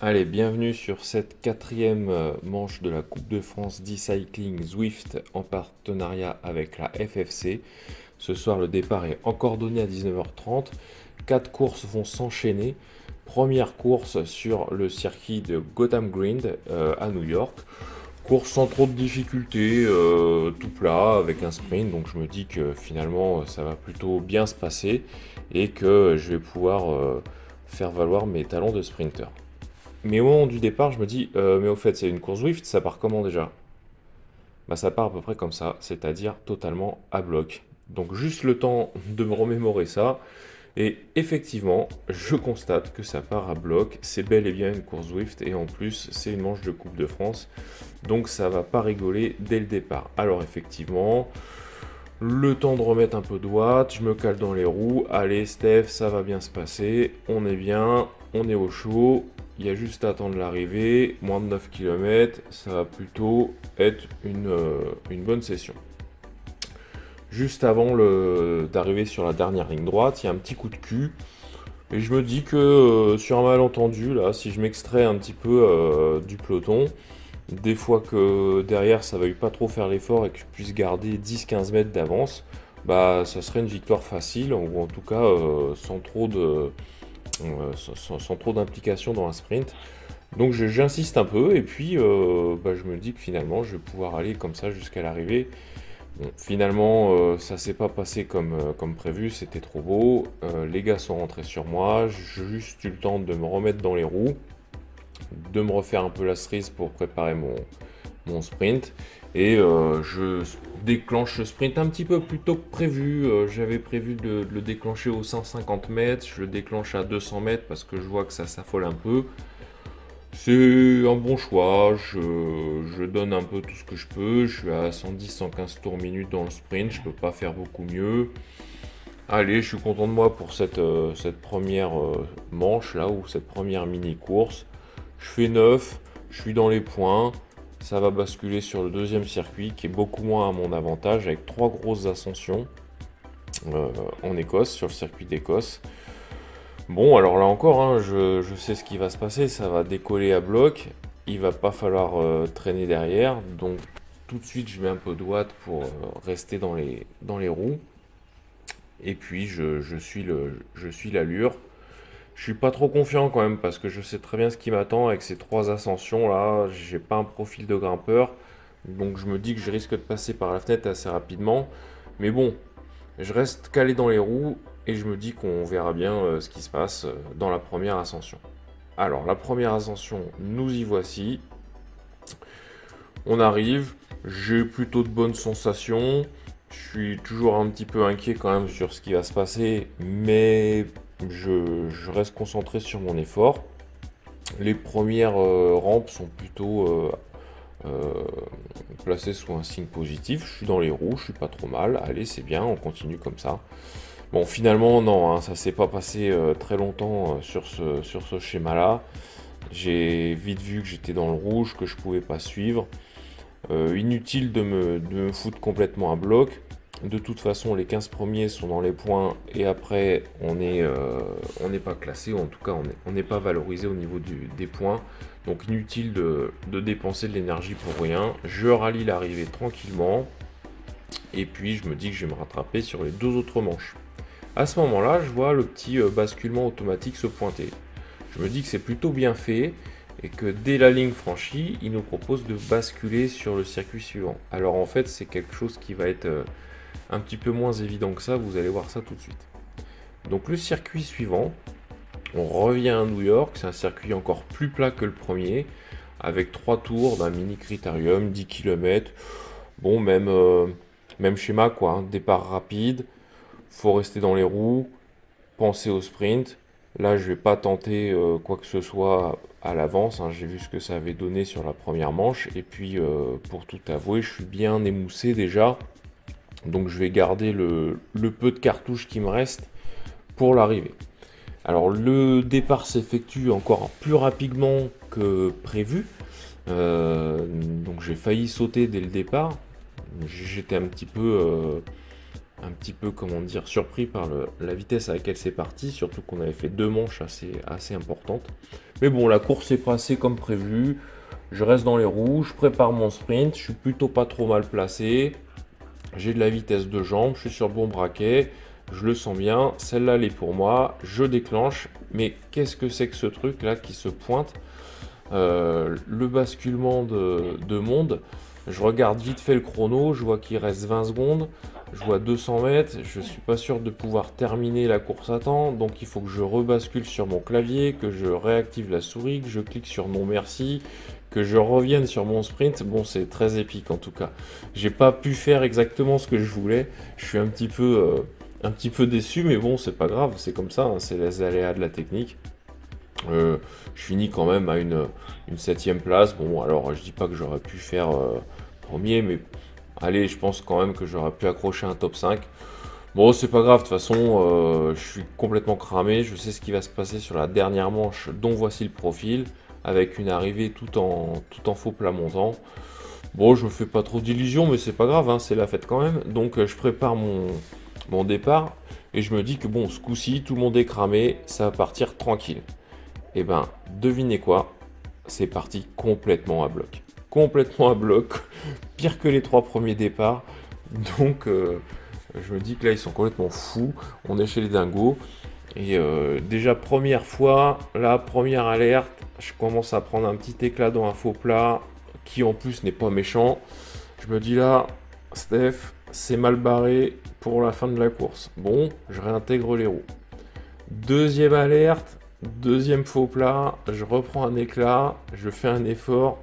Allez, bienvenue sur cette quatrième manche de la Coupe de France d'e-cycling Zwift en partenariat avec la FFC. Ce soir, le départ est encore donné à 19h30. 4 courses vont s'enchaîner. Première course sur le circuit de Gotham Green à New York. Course sans trop de difficultés, tout plat avec un sprint. Donc je me dis que finalement ça va plutôt bien se passer et que je vais pouvoir faire valoir mes talents de sprinter. Mais au moment du départ, je me dis, mais au fait, c'est une course Zwift, ça part comment déjà? Bah ça part à peu près comme ça, c'est-à-dire totalement à bloc. Donc juste le temps de me remémorer ça. Et effectivement, je constate que ça part à bloc. C'est bel et bien une course Zwift et en plus, c'est une manche de Coupe de France. Donc ça va pas rigoler dès le départ. Alors effectivement, le temps de remettre un peu de watts, je me cale dans les roues. Allez Steph, ça va bien se passer. On est bien, on est au chaud. Il y a juste à attendre l'arrivée. Moins de 9 km, ça va plutôt être une bonne session. Juste avant d'arriver sur la dernière ligne droite, il y a un petit coup de cul. Et je me dis que sur un malentendu, là, si je m'extrais un petit peu du peloton, des fois que derrière ça veuille pas trop faire l'effort et que je puisse garder 10-15 mètres d'avance, bah ça serait une victoire facile, ou en tout cas sans trop d'implication dans un sprint. Donc j'insiste un peu et puis bah, je me dis que finalement je vais pouvoir aller comme ça jusqu'à l'arrivée. Bon, finalement, ça s'est pas passé comme prévu, c'était trop beau. Les gars sont rentrés sur moi, j'ai juste eu le temps de me remettre dans les roues, de me refaire un peu la cerise pour préparer mon sprint. Et je déclenche le sprint un petit peu plus tôt que prévu. J'avais prévu de le déclencher aux 150 mètres, je le déclenche à 200 mètres parce que je vois que ça s'affole un peu. C'est un bon choix, je donne un peu tout ce que je peux, je suis à 110-115 tours minute dans le sprint, je peux pas faire beaucoup mieux. Allez, je suis content de moi pour cette première manche là, ou cette première mini course. Je fais 9, je suis dans les points, ça va basculer sur le deuxième circuit qui est beaucoup moins à mon avantage avec 3 grosses ascensions en Écosse, sur le circuit d'Écosse. Bon, alors là encore, hein, je sais ce qui va se passer, ça va décoller à bloc, il va pas falloir traîner derrière, donc tout de suite je mets un peu de watts pour rester dans les roues, et puis je suis l'allure. Je suis pas trop confiant quand même parce que je sais très bien ce qui m'attend avec ces 3 ascensions là, j'ai pas un profil de grimpeur, donc je me dis que je risque de passer par la fenêtre assez rapidement, mais bon, je reste calé dans les roues et je me dis qu'on verra bien ce qui se passe dans la première ascension. Alors, la première ascension, nous y voici. On arrive, j'ai plutôt de bonnes sensations. Je suis toujours un petit peu inquiet quand même sur ce qui va se passer, mais je reste concentré sur mon effort. Les premières rampes sont plutôt placées sous un signe positif. Je suis dans les roues, je suis pas trop mal. Allez, c'est bien, on continue comme ça. Bon, finalement, non, hein, ça s'est pas passé très longtemps sur ce schéma-là. J'ai vite vu que j'étais dans le rouge, que je pouvais pas suivre. Inutile de me foutre complètement à bloc. De toute façon, les 15 premiers sont dans les points et après, on n'est pas classé, ou en tout cas, on n'est pas valorisé au niveau des points. Donc, inutile de dépenser de l'énergie pour rien. Je rallie l'arrivée tranquillement. Et puis, je me dis que je vais me rattraper sur les 2 autres manches. À ce moment-là, je vois le petit basculement automatique se pointer. Je me dis que c'est plutôt bien fait et que dès la ligne franchie, il nous propose de basculer sur le circuit suivant. Alors en fait, c'est quelque chose qui va être un petit peu moins évident que ça, vous allez voir ça tout de suite. Donc le circuit suivant, on revient à New York, c'est un circuit encore plus plat que le premier, avec 3 tours d'un mini critérium, 10 km. Bon, même schéma quoi, hein. Départ rapide, faut rester dans les roues, penser au sprint. Là, je vais pas tenter quoi que ce soit à l'avance, hein. J'ai vu ce que ça avait donné sur la première manche. Et puis, pour tout avouer, je suis bien émoussé déjà. Donc, je vais garder le peu de cartouches qui me reste pour l'arrivée. Alors, le départ s'effectue encore plus rapidement que prévu. Donc, j'ai failli sauter dès le départ. J'étais un petit peu un petit peu, comment dire, surpris par la vitesse à laquelle c'est parti, surtout qu'on avait fait 2 manches assez importantes. Mais bon, la course est passée comme prévu. Je reste dans les roues, je prépare mon sprint, je suis plutôt pas trop mal placé. J'ai de la vitesse de jambe, je suis sur le bon braquet, je le sens bien, celle-là elle est pour moi, je déclenche, mais qu'est-ce que c'est que ce truc là qui se pointe? Le basculement de monde, je regarde vite fait le chrono, je vois qu'il reste 20 secondes, je vois 200 mètres, je suis pas sûr de pouvoir terminer la course à temps, donc il faut que je rebascule sur mon clavier, que je réactive la souris, que je clique sur non merci, que je revienne sur mon sprint. Bon, c'est très épique en tout cas. J'ai pas pu faire exactement ce que je voulais, je suis un petit peu déçu, mais bon, c'est pas grave, c'est comme ça, hein, c'est les aléas de la technique. Je finis quand même à une 7ème place. Bon, alors je dis pas que j'aurais pu faire premier, mais allez, je pense quand même que j'aurais pu accrocher un top 5. Bon, c'est pas grave, de toute façon, je suis complètement cramé. Je sais ce qui va se passer sur la dernière manche, dont voici le profil, avec une arrivée tout en faux plat montant. Bon, je me fais pas trop d'illusions, mais c'est pas grave, hein, c'est la fête quand même. Donc, je prépare mon départ et je me dis que bon, ce coup-ci, tout le monde est cramé, ça va partir tranquille. Et ben, devinez quoi? C'est parti complètement à bloc. Complètement à bloc, pire que les 3 premiers départs. Donc, je me dis que là, ils sont complètement fous. On est chez les dingos. Et déjà, première fois, la première alerte, je commence à prendre un petit éclat dans un faux plat, qui en plus n'est pas méchant. Je me dis là, Steph, c'est mal barré pour la fin de la course. Bon, je réintègre les roues. Deuxième alerte, deuxième faux plat, je reprends un éclat, je fais un effort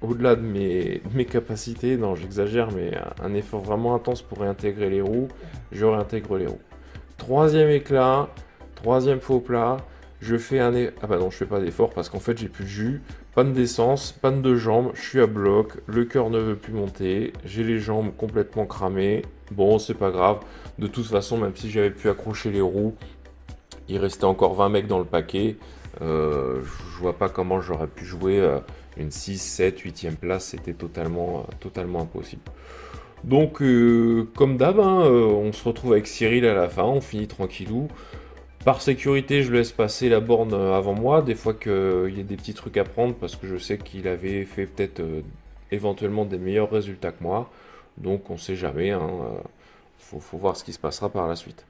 au-delà de mes capacités, non j'exagère, mais un effort vraiment intense pour réintégrer les roues, je réintègre les roues. Troisième éclat, troisième faux plat, je fais ah bah non, je fais pas d'effort parce qu'en fait j'ai plus de jus, panne d'essence, panne de jambes, je suis à bloc, le cœur ne veut plus monter, j'ai les jambes complètement cramées. Bon, c'est pas grave, de toute façon, même si j'avais pu accrocher les roues, il restait encore 20 mecs dans le paquet. Je vois pas comment j'aurais pu jouer une 6, 7, 8ème place, c'était totalement impossible. Donc, comme d'hab, hein, on se retrouve avec Cyril à la fin, on finit tranquillou. Par sécurité, je laisse passer la borne avant moi, des fois qu'il y a des petits trucs à prendre, parce que je sais qu'il avait fait peut-être éventuellement des meilleurs résultats que moi. Donc on sait jamais, hein, faut voir ce qui se passera par la suite.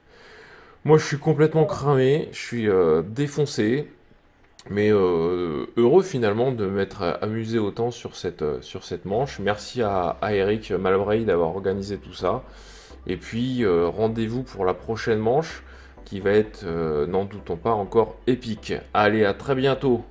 Moi je suis complètement cramé, je suis défoncé, mais heureux finalement de m'être amusé autant sur cette manche. Merci à Eric Malbray d'avoir organisé tout ça. Et puis rendez-vous pour la prochaine manche qui va être, n'en doutons pas, encore épique. Allez, à très bientôt!